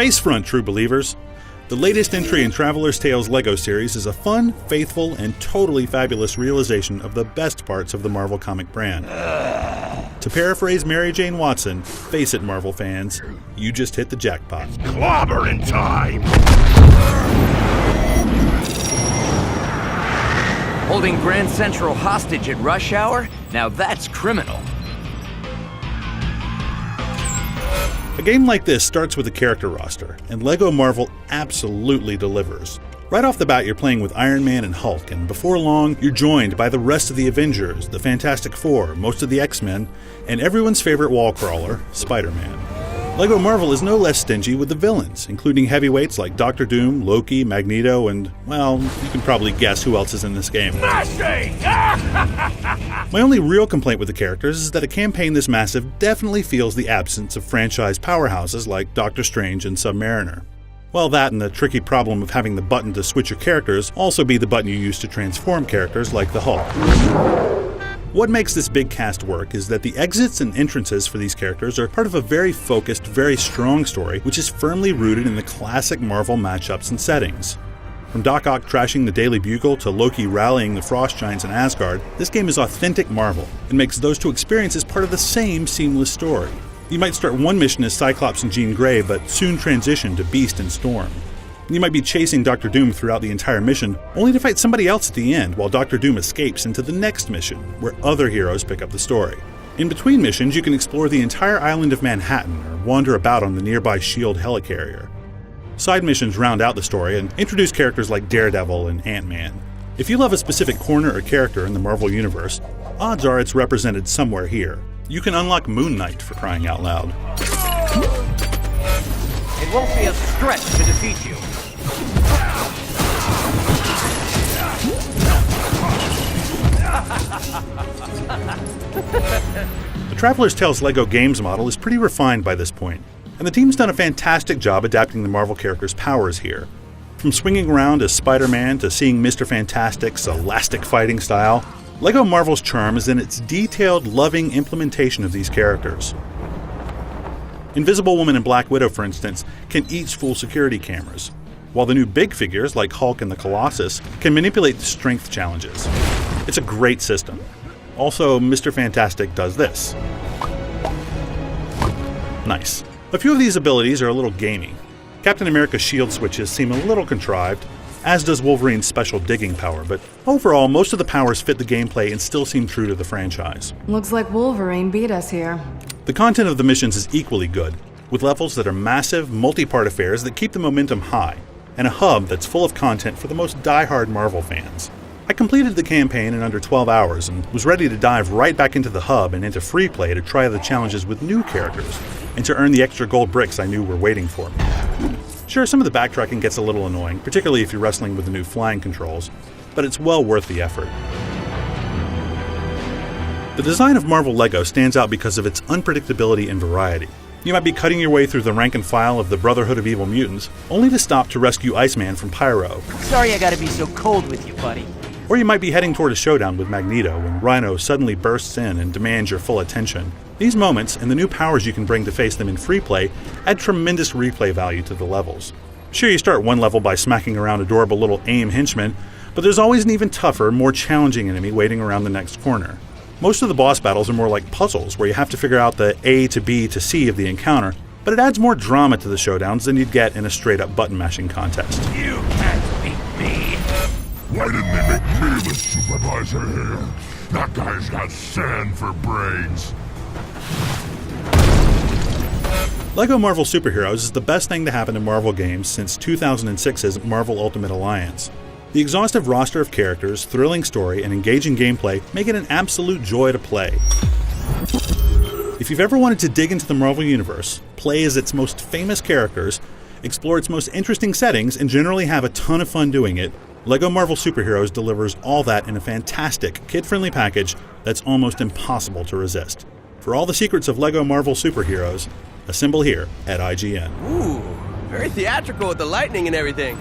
Face front, true believers! The latest entry in Traveler's Tales LEGO series is a fun, faithful, and totally fabulous realization of the best parts of the Marvel comic brand. To paraphrase Mary Jane Watson, face it, Marvel fans, you just hit the jackpot. Clobbering time! Holding Grand Central hostage at rush hour? Now that's criminal. A game like this starts with a character roster, and LEGO Marvel absolutely delivers. Right off the bat, you're playing with Iron Man and Hulk, and before long, you're joined by the rest of the Avengers, the Fantastic Four, most of the X-Men, and everyone's favorite wall crawler, Spider-Man. LEGO Marvel is no less stingy with the villains, including heavyweights like Doctor Doom, Loki, Magneto, and, well, you can probably guess who else is in this game. My only real complaint with the characters is that a campaign this massive definitely feels the absence of franchise powerhouses like Doctor Strange and Submariner. Well, that and the tricky problem of having the button to switch your characters also be the button you use to transform characters like the Hulk. What makes this big cast work is that the exits and entrances for these characters are part of a very focused, very strong story which is firmly rooted in the classic Marvel matchups and settings. From Doc Ock trashing the Daily Bugle to Loki rallying the Frost Giants in Asgard, this game is authentic Marvel and makes those two experiences part of the same seamless story. You might start one mission as Cyclops and Jean Grey, but soon transition to Beast and Storm. You might be chasing Doctor Doom throughout the entire mission, only to fight somebody else at the end while Doctor Doom escapes into the next mission, where other heroes pick up the story. In between missions, you can explore the entire island of Manhattan or wander about on the nearby S.H.I.E.L.D. helicarrier. Side missions round out the story and introduce characters like Daredevil and Ant-Man. If you love a specific corner or character in the Marvel Universe, odds are it's represented somewhere here. You can unlock Moon Knight, for crying out loud. It won't be a stretch to defeat you. The Traveler's Tales LEGO Games model is pretty refined by this point, and the team's done a fantastic job adapting the Marvel characters' powers here. From swinging around as Spider-Man to seeing Mr. Fantastic's elastic fighting style, LEGO Marvel's charm is in its detailed, loving implementation of these characters. Invisible Woman and Black Widow, for instance, can each fool security cameras, while the new big figures like Hulk and the Colossus can manipulate strength challenges. It's a great system. Also, Mr. Fantastic does this. Nice. A few of these abilities are a little gamey. Captain America's shield switches seem a little contrived, as does Wolverine's special digging power, but overall, most of the powers fit the gameplay and still seem true to the franchise. Looks like Wolverine beat us here. The content of the missions is equally good, with levels that are massive, multi-part affairs that keep the momentum high, and a hub that's full of content for the most die-hard Marvel fans. I completed the campaign in under 12 hours and was ready to dive right back into the hub and into free play to try the challenges with new characters, and to earn the extra gold bricks I knew were waiting for me. Sure, some of the backtracking gets a little annoying, particularly if you're wrestling with the new flying controls, but it's well worth the effort. The design of Marvel LEGO stands out because of its unpredictability and variety. You might be cutting your way through the rank and file of the Brotherhood of Evil Mutants, only to stop to rescue Iceman from Pyro. Sorry I gotta be so cold with you, buddy. Or you might be heading toward a showdown with Magneto when Rhino suddenly bursts in and demands your full attention. These moments, and the new powers you can bring to face them in free play, add tremendous replay value to the levels. Sure, you start one level by smacking around adorable little AIM henchmen, but there's always an even tougher, more challenging enemy waiting around the next corner. Most of the boss battles are more like puzzles, where you have to figure out the A to B to C of the encounter, but it adds more drama to the showdowns than you'd get in a straight-up button-mashing contest. You can't beat me! Why didn't they make me the supervisor here? That guy's got sand for brains. LEGO Marvel Superheroes is the best thing to happen to Marvel games since 2006's Marvel Ultimate Alliance. The exhaustive roster of characters, thrilling story, and engaging gameplay make it an absolute joy to play. If you've ever wanted to dig into the Marvel Universe, play as its most famous characters, explore its most interesting settings, and generally have a ton of fun doing it, LEGO Marvel Superheroes delivers all that in a fantastic, kid-friendly package that's almost impossible to resist. For all the secrets of LEGO Marvel Superheroes, assemble here at IGN. Ooh, very theatrical with the lightning and everything.